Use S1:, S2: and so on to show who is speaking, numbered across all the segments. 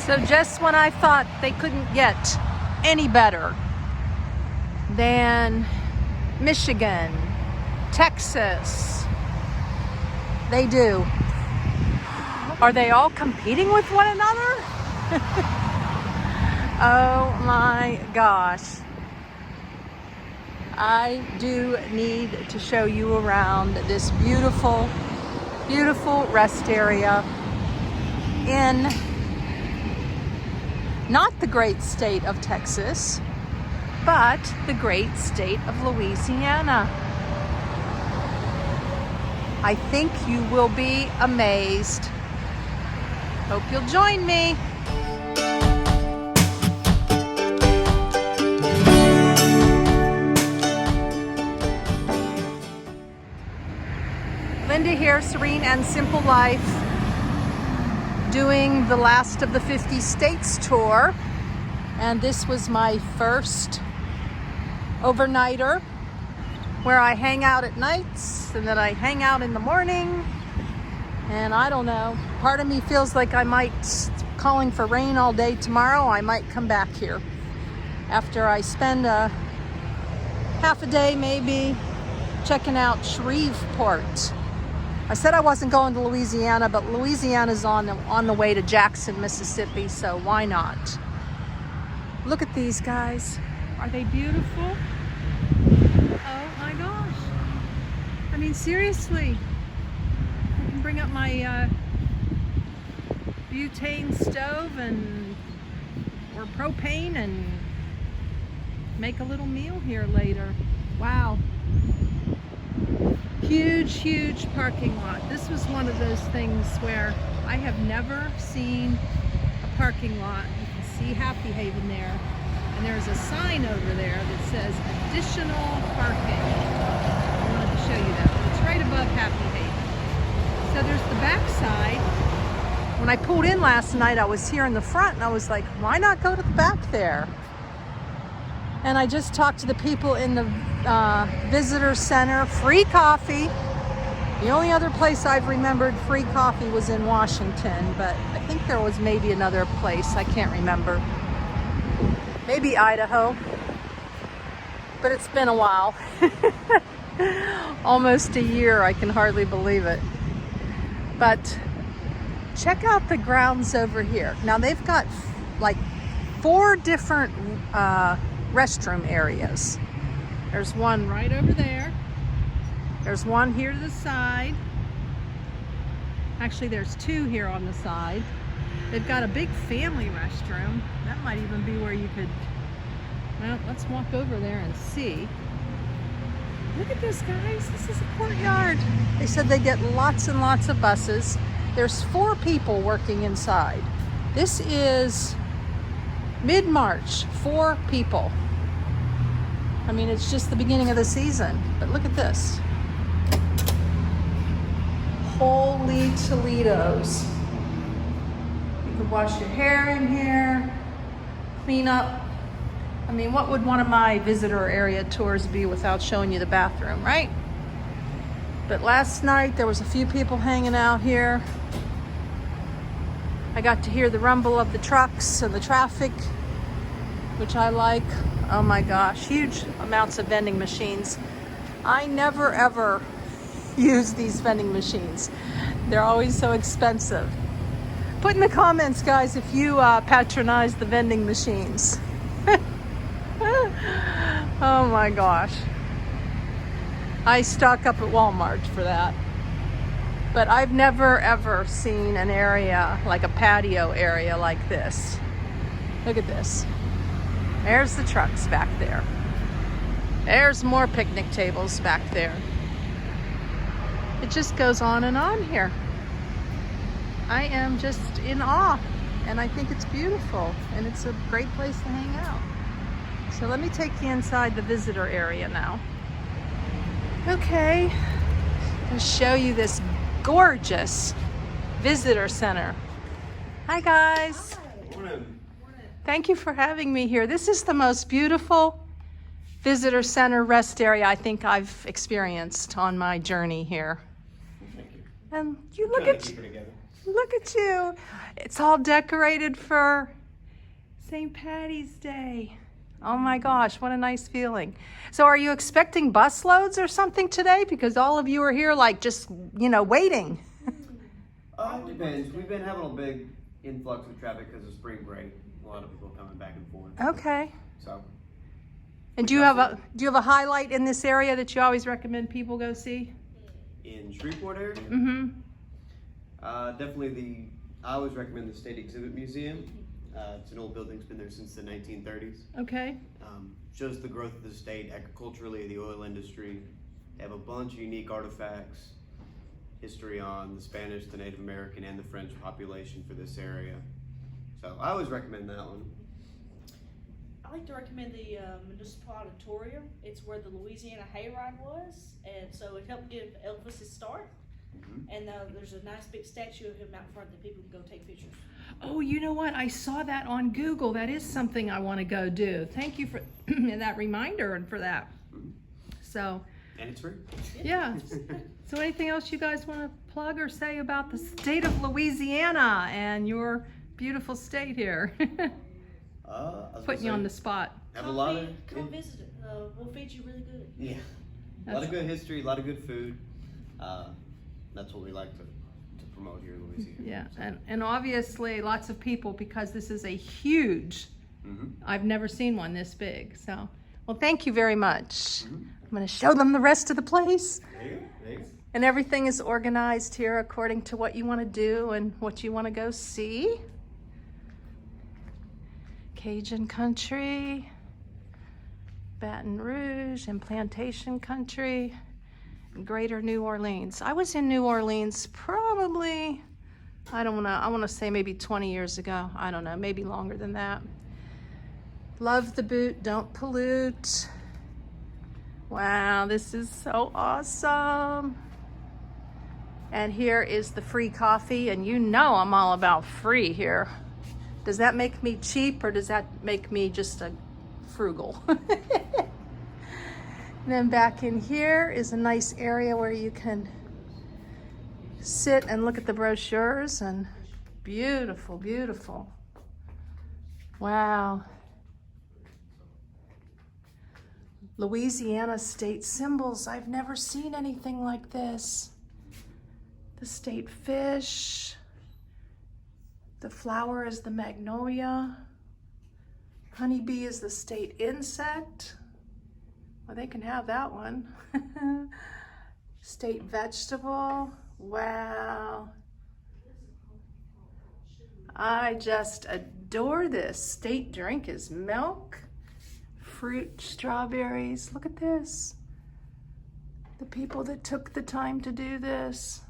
S1: So just when I thought they couldn't get any better than Michigan, Texas, they do. Are they all competing with one another? Oh my gosh. I do need to show you around this beautiful, beautiful rest area in not the great state of Texas, but the great state of Louisiana. I think you will be amazed. Hope you'll join me. Linda here, Serene and Simple Life, doing the last of the 50 states tour. And this was my first overnighter where I hang out at nights and then I hang out in the morning. And I don't know, part of me feels like I might, calling for rain all day tomorrow, I might come back here after I spend a half a day maybe checking out Shreveport. I said I wasn't going to Louisiana, but Louisiana's on the way to Jackson, Mississippi, so why not? Look at these guys. Are they beautiful? Oh my gosh. I mean, seriously. I can bring up my butane stove or propane and make a little meal here later. Wow. Huge, huge parking lot. This was one of those things where I have never seen a parking lot. You can see Happy Haven there. And there's a sign over there that says additional parking. I wanted to show you that. It's right above Happy Haven. So there's the back side. When I pulled in last night, I was here in the front and I was like, why not go to the back there? And I just talked to the people in the visitor center. Free coffee. The only other place I've remembered free coffee was in Washington, but I think there was maybe another place. I can't remember. Maybe Idaho. But it's been a while. Almost a year. I can hardly believe it. But check out the grounds over here. Now they've got like 4 different restroom areas. There's one right over there. There's one here to the side. Actually, there's 2 here on the side. They've got a big family restroom. That might even be where you could, well, let's walk over there and see. Look at this, guys. This is a courtyard. They said they get lots and lots of buses. There's 4 people working inside. This is mid-March, 4 people. I mean, it's just the beginning of the season, but look at this. Holy Toledos. You can wash your hair in here, clean up. I mean, what would one of my visitor area tours be without showing you the bathroom, right? But last night, there was a few people hanging out here. I got to hear the rumble of the trucks and the traffic, which I like. Oh my gosh, huge amounts of vending machines. I never ever use these vending machines. They're always so expensive. Put in the comments, guys, if you patronize the vending machines. Oh my gosh. I stock up at Walmart for that. But I've never ever seen an area, like a patio area like this. Look at this. There's the trucks back there. There's more picnic tables back there. It just goes on and on here. I am just in awe, and I think it's beautiful, and it's a great place to hang out. So let me take you inside the visitor area now. Okay, I'll show you this gorgeous visitor center. Hi guys. Thank you for having me here. This is the most beautiful visitor center rest area I think I've experienced on my journey here.
S2: Thank you.
S1: And you look at, Look at you. It's all decorated for St. Patty's Day. Oh my gosh, what a nice feeling. So are you expecting bus loads or something today? Because all of you are here like just, waiting.
S2: It depends. We've been having a big influx of traffic because of spring break. A lot of people coming back and forth.
S1: Okay.
S2: So.
S1: And do you have a highlight in this area that you always recommend people go see?
S2: In Shreveport area?
S1: Mm-hmm.
S2: Definitely I always recommend the State Exhibit Museum. It's an old building, it's been there since the 1930s.
S1: Okay.
S2: Shows the growth of the state agriculturally, the oil industry. They have a bunch of unique artifacts, history on the Spanish, the Native American, and the French population for this area. So I always recommend that one.
S3: I like to recommend the Municipal Auditorium. It's where the Louisiana Hayride was, and so it helped give Elvis his start. And there's a nice big statue of him out front that people can go take pictures.
S1: Oh, you know what? I saw that on Google. That is something I want to go do. Thank you for that reminder and for that. So.
S2: And it's free.
S1: Yeah. So anything else you guys want to plug or say about the state of Louisiana and your beautiful state here? Putting you on the spot.
S3: Come visit it. We'll feed you really good.
S2: Yeah. A lot of good history, a lot of good food. That's what we like to promote here in Louisiana.
S1: Yeah,
S2: so.
S1: and obviously lots of people, because this is a huge, I've never seen one this big. So, well, thank you very much. I'm going to show them the rest of the place.
S2: Thanks.
S1: And everything is organized here according to what you want to do and what you want to go see. Cajun country, Baton Rouge, and plantation country. Greater New Orleans. I was in New Orleans probably, I want to say maybe 20 years ago. I don't know, maybe longer than that. Love the boot, don't pollute. Wow, this is so awesome. And here is the free coffee, and you know I'm all about free here. Does that make me cheap or does that make me just a frugal? And then back in here is a nice area where you can sit and look at the brochures, and beautiful, beautiful. Wow. Louisiana state symbols. I've never seen anything like this. The state fish. The flower is the magnolia. Honeybee is the state insect. Well, they can have that one. State vegetable. Wow. I just adore this. State drink is milk. Fruit, strawberries. Look at this. The people that took the time to do this.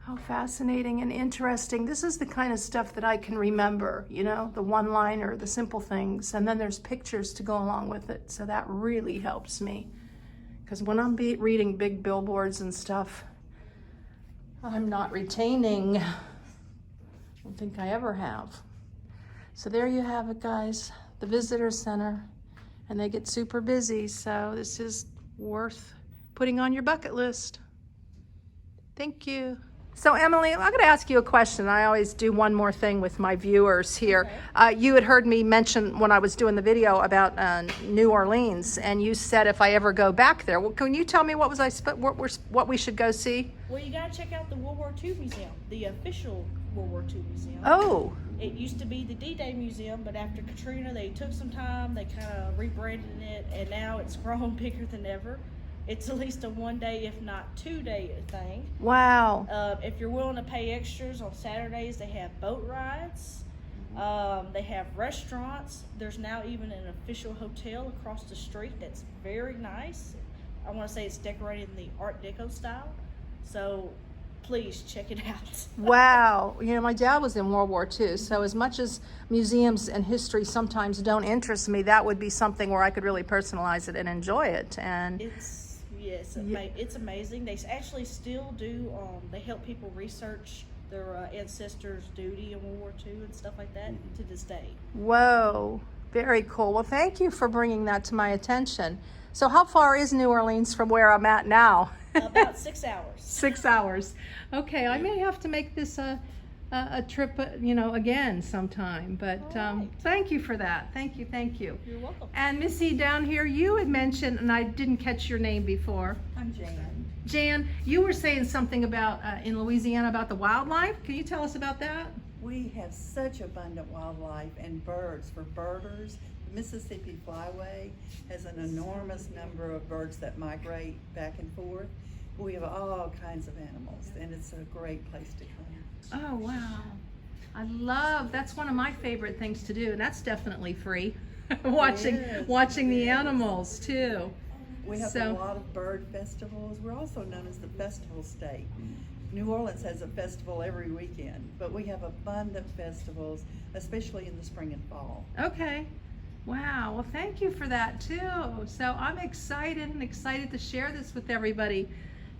S1: How fascinating and interesting. This is the kind of stuff that I can remember, the one-liner, the simple things. And then there's pictures to go along with it. So that really helps me. Because when I'm reading big billboards and stuff, I'm not retaining. I don't think I ever have. So there you have it, guys. The visitor center. And they get super busy. So this is worth putting on your bucket list. Thank you. So Emily, I'm going to ask you a question. I always do one more thing with my viewers here. Okay. You had heard me mention when I was doing the video about New Orleans, and you said if I ever go back there. Well, can you tell me what we should go see?
S3: Well, you got to check out the World War II Museum, the official World War II Museum.
S1: Oh.
S3: It used to be the D-Day Museum, but after Katrina, they took some time, they kind of rebranded it, and now it's grown bigger than ever. It's at least a 1 day, if not 2 day thing.
S1: Wow.
S3: If you're willing to pay extras on Saturdays, they have boat rides. They have restaurants. There's now even an official hotel across the street that's very nice. I want to say it's decorated in the Art Deco style. So please check it out.
S1: Wow. My dad was in World War II, so as much as museums and history sometimes don't interest me, that would be something where I could really personalize it and enjoy it. And
S3: it's amazing. They actually still do, they help people research their ancestors' duty in World War II and stuff like that to this day.
S1: Whoa, very cool. Well, thank you for bringing that to my attention. So how far is New Orleans from where I'm at now?
S3: About 6 hours.
S1: 6 hours. Okay, I may have to make this a trip, again sometime. But
S3: All right.
S1: thank you for that. Thank you.
S3: You're welcome.
S1: And Missy, down here, you had mentioned, and I didn't catch your name before.
S4: I'm Jan.
S1: Jan, you were saying something about in Louisiana about the wildlife. Can you tell us about that?
S4: We have such abundant wildlife and birds for birders. The Mississippi Flyway has an enormous number of birds that migrate back and forth. We have all kinds of animals, and it's a great place to come.
S1: Oh, wow. That's one of my favorite things to do, and that's definitely free. watching the animals too.
S4: We have a lot of bird festivals. We're also known as the festival state. New Orleans has a festival every weekend, but we have abundant festivals, especially in the spring and fall.
S1: Okay. Wow. Well, thank you for that too. So I'm excited to share this with everybody.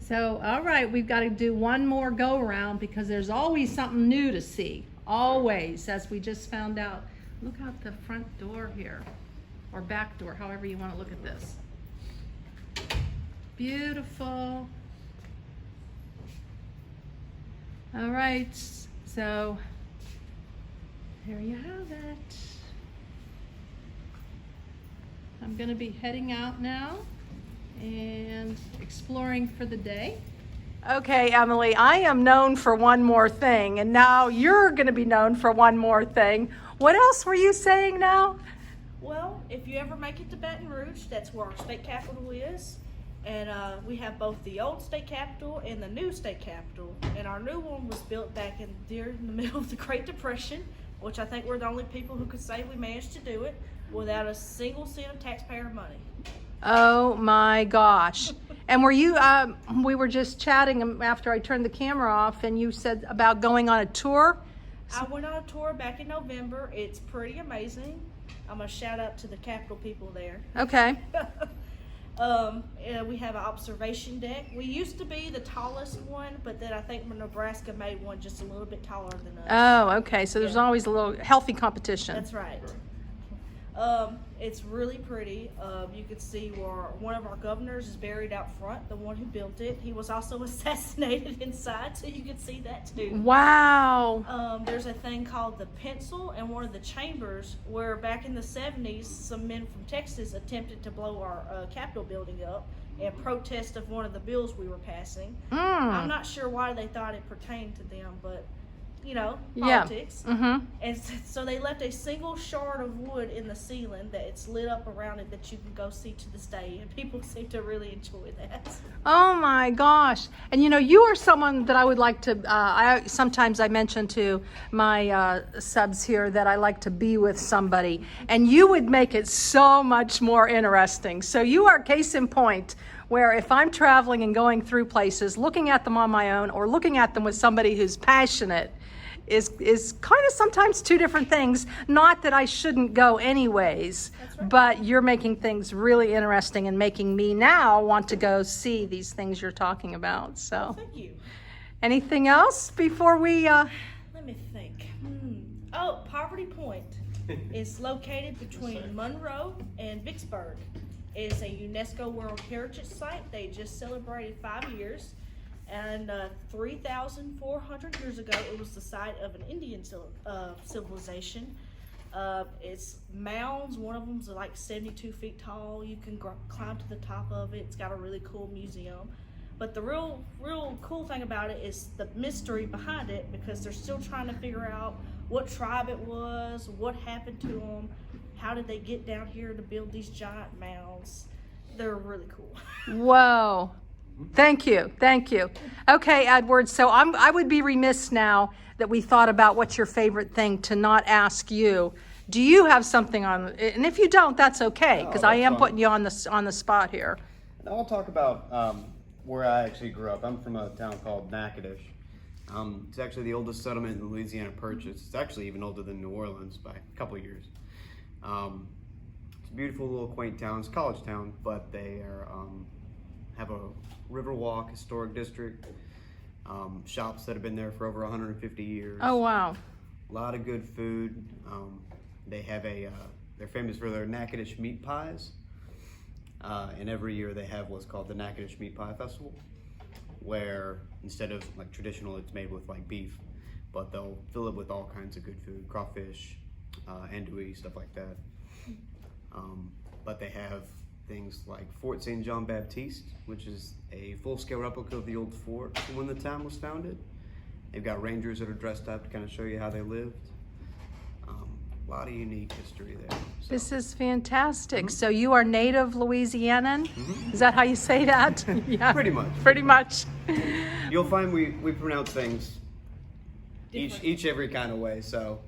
S1: So, all right, we've got to do one more go around because there's always something new to see. Always, as we just found out. Look out the front door here, or back door, however you want to look at this. Beautiful. All right, so there you have it. I'm going to be heading out now and exploring for the day. Okay, Emily, I am known for one more thing, and now you're going to be known for one more thing. What else were you saying now?
S3: Well, if you ever make it to Baton Rouge, that's where our state capital is. And we have both the old state capitol and the new state capitol. And our new one was built back during the middle of the Great Depression, which I think we're the only people who could say we managed to do it without a single cent of taxpayer money.
S1: Oh my gosh. And were you, we were just chatting after I turned the camera off, and you said about going on a tour?
S3: I went on a tour back in November. It's pretty amazing. I'm going to shout out to the Capitol people there.
S1: Okay.
S3: We have an observation deck. We used to be the tallest one, but then I think Nebraska made one just a little bit taller than us.
S1: Oh, okay. So there's always a little healthy competition.
S3: That's right. It's really pretty. You can see where one of our governors is buried out front, the one who built it. He was also assassinated inside, so you can see that too.
S1: Wow.
S3: There's a thing called the pencil in one of the chambers where back in the 70s, some men from Texas attempted to blow our Capitol building up in protest of one of the bills we were passing. I'm not sure why they thought it pertained to them, but politics.
S1: Yeah.
S3: And so they left a single shard of wood in the ceiling that it's lit up around it that you can go see to this day, and people seem to really enjoy that.
S1: Oh my gosh. And you are someone that I would like to, sometimes I mention to my subs here that I like to be with somebody, and you would make it so much more interesting. So you are case in point, where if I'm traveling and going through places, looking at them on my own or looking at them with somebody who's passionate is kind of sometimes two different things. Not that I shouldn't go anyways, but you're making things really interesting and making me now want to go see these things you're talking about. So,
S3: Thank you.
S1: Anything else before we?
S3: Let me think. Oh, Poverty Point is located between Monroe and Vicksburg. It is a UNESCO World Heritage Site. They just celebrated 5 years. And 3,400 years ago, it was the site of an Indian civilization. It's mounds. One of them's like 72 feet tall. You can climb to the top of it. It's got a really cool museum. But the real cool thing about it is the mystery behind it, because they're still trying to figure out what tribe it was, what happened to them, how did they get down here to build these giant mounds. They're really cool.
S1: Whoa. Thank you. Okay, Edward, so I would be remiss now that we thought about what's your favorite thing to not ask you. Do you have something on, and if you don't, that's okay, because I am putting you on the spot here.
S2: I'll talk about where I actually grew up. I'm from a town called Natchitoches. It's actually the oldest settlement in the Louisiana Purchase. It's actually even older than New Orleans by a couple of years. It's a beautiful little quaint town. It's a college town, but they have a Riverwalk Historic District, shops that have been there for over 150 years.
S1: Oh, wow.
S2: A lot of good food. They have they're famous for their Natchitoches meat pies. And every year they have what's called the Natchitoches Meat Pie Festival. where instead of like traditional, it's made with like beef, but they'll fill it with all kinds of good food, crawfish, andouille, stuff like that. But they have things like Fort St. John Baptiste, which is a full-scale replica of the old fort from when the town was founded. They've got rangers that are dressed up to kind of show you how they lived. A lot of unique history there. So.
S1: This is fantastic. So you are native Louisianan? Is that how you say that? Yeah.
S2: Pretty much.
S1: Pretty much.
S2: You'll find we pronounce things each every kind of way. So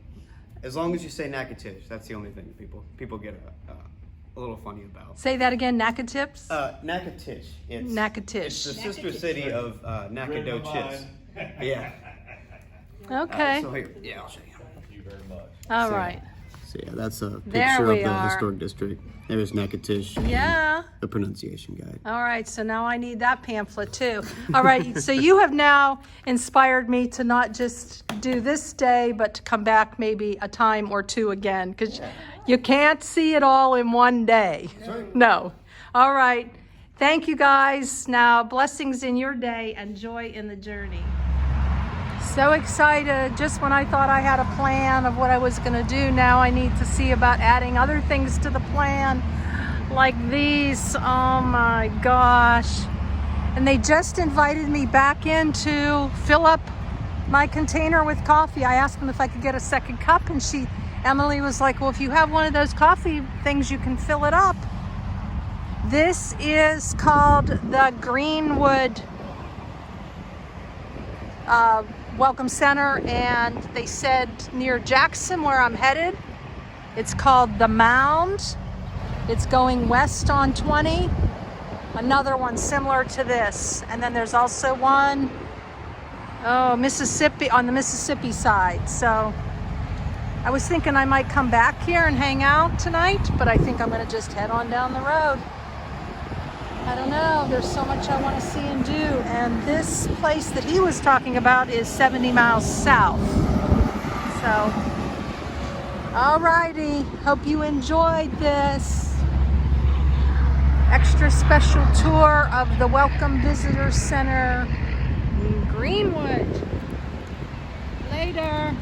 S2: as long as you say Natchitoches, that's the only thing people get a little funny about.
S1: Say that again, Natchitoches?
S2: Natchitoches.
S1: Natchitoches.
S2: It's the sister city of Nacogdoches. Yeah.
S1: Okay.
S2: So here, yeah, I'll show you.
S5: Thank you very much.
S1: All
S2: So-
S1: right.
S2: So yeah, that's a
S1: There
S2: picture
S1: we
S2: of the
S1: are.
S2: historic district. There's Natchitoches.
S1: Yeah.
S2: The pronunciation guide.
S1: All right, so now I need that pamphlet too. All right, so you have now inspired me to not just do this day, but to come back maybe a time or two again, because you can't see it all in one day. No. All right. Thank you guys. Now, blessings in your day and joy in the journey. So excited. Just when I thought I had a plan of what I was going to do, now I need to see about adding other things to the plan, like these. Oh my gosh. And they just invited me back in to fill up my container with coffee. I asked them if I could get a second cup, and Emily was like, well, if you have one of those coffee things, you can fill it up. This is called the Greenwood Welcome Center, and they said near Jackson, where I'm headed. It's called the Mound. It's going west on 20. Another one similar to this, and then there's also one, Mississippi, on the Mississippi side. So I was thinking I might come back here and hang out tonight, but I think I'm going to just head on down the road. I don't know, there's so much I want to see and do, and this place that he was talking about is 70 miles south. So, alrighty, hope you enjoyed this extra special tour of the Welcome Visitor Center in Greenwood. Later.